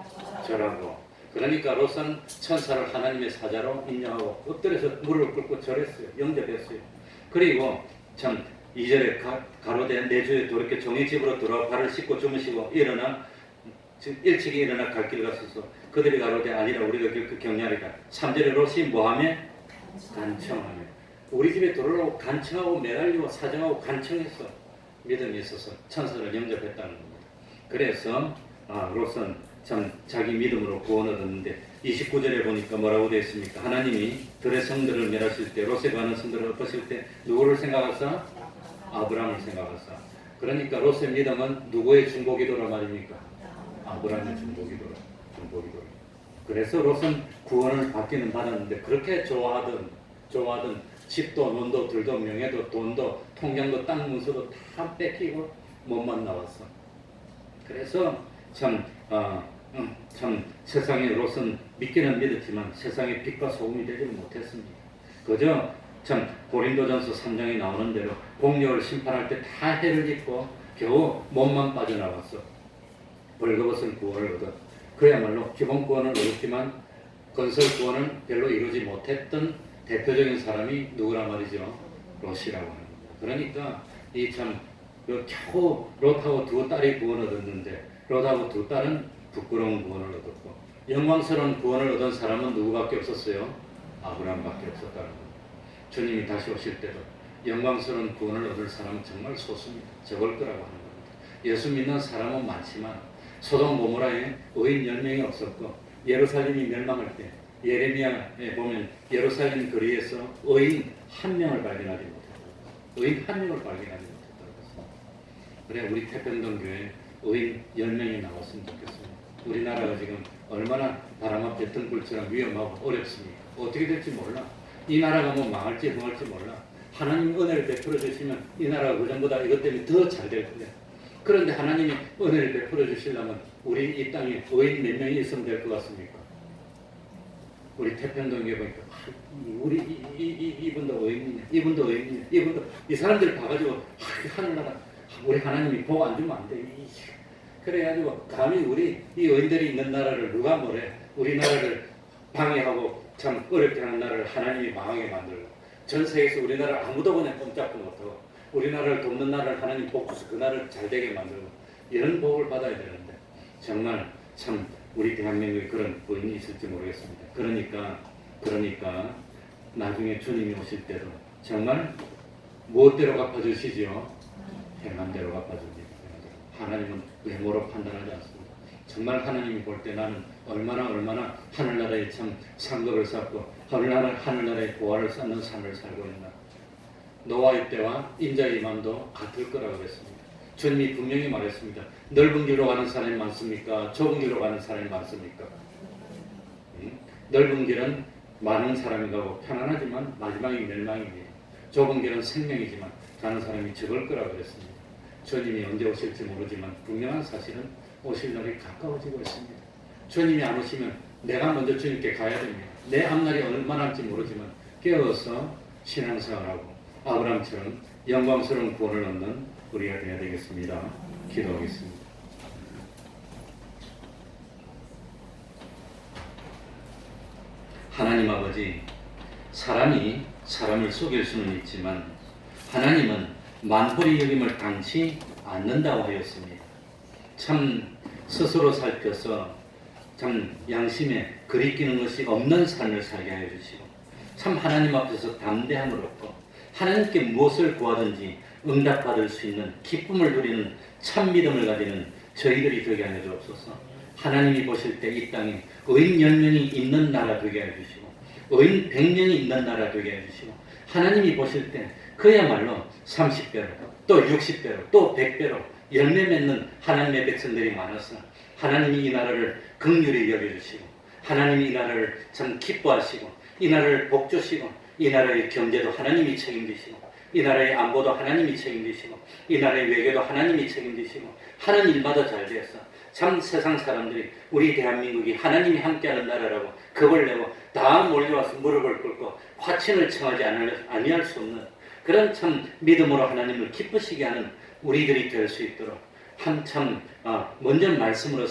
절하고. 그러니까 롯은 천사를 하나님의 사자로 인정하고 엎드려서 무릎을 꿇고 절했어요. 영접했어요. 그리고 참 2절에 가로된 내주에 돌이켜 종의 집으로 돌아와 발을 씻고 주무시고 일어나 일찍이 일어나 갈 길 갔어서 그들이 가로되 아니라 우리가 결코 경멸이다. 3절에 롯이 뭐하며? 간청하며. 우리 집에 들어오라고 간청하고 매달리고 사정하고 간청했어. 믿음이 있어서 천사를 영접했다는 겁니다. 그래서 롯은 참 자기 믿음으로 구원을 얻었는데 29절에 보니까 뭐라고 되어 있습니까? 하나님이 들의 성들을 멸하실 때 롯에 관한 성들을 엎으실 때 누구를 생각하사? 아브라함을 생각하사. 그러니까 롯의 믿음은 누구의 중보기도라 말입니까? 아브라함의 중보기도라. 그래서 롯은 구원을 받기는 받았는데 그렇게 좋아하던 집도 논도 들도 명예도 돈도 통장도 땅 문서도 다 뺏기고 몸만 나왔어. 그래서 참 세상에 롯은 믿기는 믿었지만 세상의 빛과 소금이 되지 못했습니다. 그저 참 고린도전서 3장에 나오는 대로 공력을 심판할 때 다 해를 입고 겨우 몸만 빠져나왔어. 벌거벗은 구원을 얻어 그야말로 기본 구원을 얻었지만 건설 구원을 별로 이루지 못했던 대표적인 사람이 누구란 말이죠? 롯이라고 하는 겁니다. 그러니까 이 참 겨우 롯하고 두 딸이 구원을 얻었는데 롯하고 두 딸은 부끄러운 구원을 얻었고 영광스러운 구원을 얻은 사람은 누구밖에 없었어요? 아브라함밖에 없었다는 겁니다. 주님이 다시 오실 때도 영광스러운 구원을 얻을 사람은 정말 소수입니다. 적을 거라고 하는 겁니다. 예수 믿는 사람은 많지만 소돔 고모라에 의인 10명이 없었고 예루살렘이 멸망할 때 예레미야에 보면 예루살렘 거리에서 의인 한 명을 발견하지 못했다. 의인 한 명을 발견하지 못했다고 했습니다. 그래 우리 태평동교회 의인 10명이 나왔으면 좋겠습니다. 우리나라가 지금 얼마나 바람 앞에 등불처럼 위험하고 어렵습니까? 어떻게 될지 몰라. 이 나라가 뭐 망할지 흥할지 몰라. 하나님 은혜를 베풀어 주시면 이 나라가 그전보다 이것 때문에 더 잘 될 거예요. 그런데 하나님이 은혜를 베풀어 주시려면 우리 이 땅에 의인 몇 명이 있으면 될 것 같습니까? 우리 태평동에 보니까 우리 이분도 의인이네, 이분도 의인이네, 이분도 이 사람들 봐가지고 하늘나라 우리 하나님이 복 안 주면 안 돼. 그래가지고 감히 우리 이 의인들이 있는 나라를 누가 뭐래? 우리나라를 방해하고 참 어렵게 하는 나라를 하나님이 망하게 만들고 전 세계에서 우리나라를 아무도 그냥 꼼짝도 못하고 우리나라를 돕는 나라를 하나님 복 주서 그 나라를 잘 되게 만들고 이런 복을 받아야 되는데 정말 참 우리 대한민국에 그런 의인이 있을지 모르겠습니다. 그러니까 나중에 주님이 오실 때도 정말 무엇대로 갚아주시지요? 행함대로 갚아줍니다. 하나님은 외모로 판단하지 않습니다. 정말 하나님이 볼 때 나는 얼마나 하늘나라에 참 상급을 쌓고 하늘나라의 보화를 쌓는 삶을 살고 있나. 노아의 때와 인자의 이맘도 같을 거라고 그랬습니다. 주님이 분명히 말했습니다. 넓은 길로 가는 사람이 많습니까? 좁은 길로 가는 사람이 많습니까? 넓은 길은 많은 사람이 가고 편안하지만 마지막이 멸망입니다. 좁은 길은 생명이지만 가는 사람이 적을 거라고 그랬습니다. 주님이 언제 오실지 모르지만 분명한 사실은 오실 날이 가까워지고 있습니다. 주님이 안 오시면 내가 먼저 주님께 가야 됩니다. 내 앞날이 얼마나 할지 모르지만 깨어서 신앙생활하고 아브라함처럼 영광스러운 구원을 얻는 우리가 되어야 되겠습니다. 기도하겠습니다. 하나님 아버지, 사람이 사람을 속일 수는 있지만 하나님은 만불의 여김을 당치 않는다고 하였습니다. 참 스스로 살펴서 참 양심에 그리끼는 것이 없는 삶을 살게 하여 주시고 참 하나님 앞에서 담대함을 얻고 하나님께 무엇을 구하든지 응답받을 수 있는 기쁨을 누리는 참 믿음을 가지는 저희들이 되게 하여 주옵소서. 하나님이 보실 때 이 땅에 의인 10명이 있는 나라 되게 하여 주시고 의인 100명이 있는 나라 되게 하여 주시고 하나님이 보실 때 그야말로 30배로 또 60배로 또 100배로 열매 맺는 하나님의 백성들이 많아서 하나님이 이 나라를 긍휼히 여겨주시고 하나님이 이 나라를 참 기뻐하시고 이 나라를 복주시고 이 나라의 경제도 하나님이 책임지시고 이 나라의 안보도 하나님이 책임지시고 이 나라의 외교도 하나님이 책임지시고 하는 일마다 잘 되어서 참 세상 사람들이 우리 대한민국이 하나님이 함께하는 나라라고 겁을 내고 다 몰려와서 무릎을 꿇고 화친을 청하지 아니할 수 없는 그런 참 믿음으로 하나님을 기쁘시게 하는 우리들이 될 수 있도록 한참 먼저 말씀으로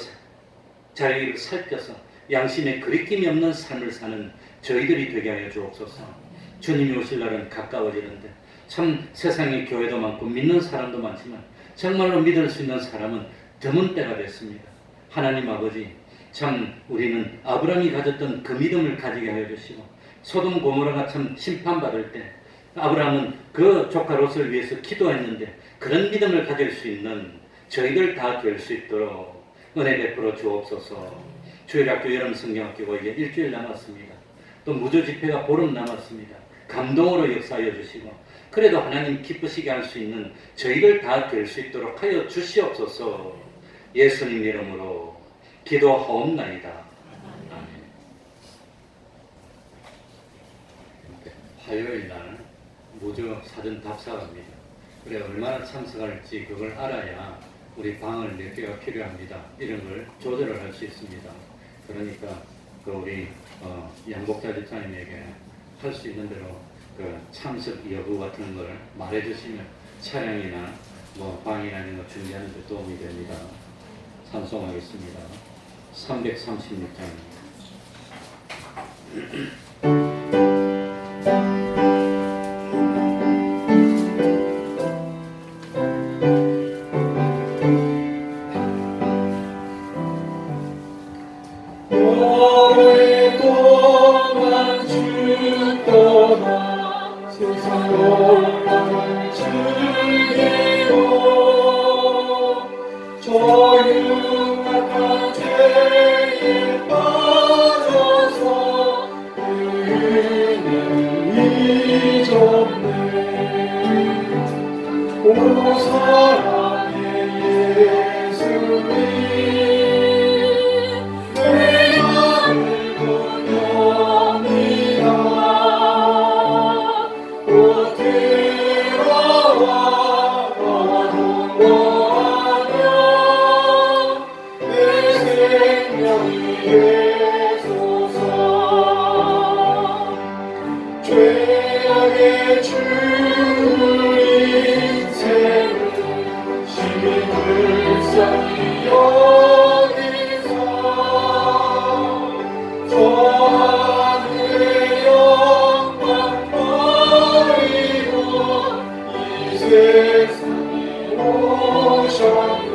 자기를 살펴서 양심에 그리낌이 없는 삶을 사는 저희들이 되게 하여 주옵소서. 주님이 오실 날은 가까워지는데 참 세상에 교회도 많고 믿는 사람도 많지만 정말로 믿을 수 있는 사람은 드문 때가 됐습니다. 하나님 아버지, 참 우리는 아브라함이 가졌던 그 믿음을 가지게 하여 주시고 소돔 고모라가 참 심판받을 때 아브라함은 그 조카 롯을 위해서 기도했는데 그런 믿음을 가질 수 있는 저희들 다 될 수 있도록 은혜 베풀어 주옵소서. 주일학교 여름 성경학교가 이제 일주일 남았습니다. 또 무조 집회가 보름 남았습니다. 감동으로 역사하여 주시고 그래도 하나님 기쁘시게 할 수 있는 저희들 다 될 수 있도록 하여 주시옵소서. 예수님 이름으로 기도하옵나이다. 아멘. 화요일 날 무조 사전 답사합니다. 그래 얼마나 참석할지 그걸 알아야 우리 방을 몇 개가 필요합니다. 이런 걸 조절을 할 수 있습니다. 그러니까 그 우리 양복자 집사님에게 할 수 있는 대로 그 참석 여부 같은 걸 말해주시면 차량이나 뭐 방이나 이런 거 준비하는 데 도움이 됩니다. 찬송하겠습니다. 336장입니다. 오랫동안 주 떠나 세상 올라갈 즐기고 저 흉악한 죄에 빠져서 생명이 되소서. 죄악의 주는 인생을 심히 불쌍히 여기사 저 하늘의 영광 버리고 이 세상에 오셨네.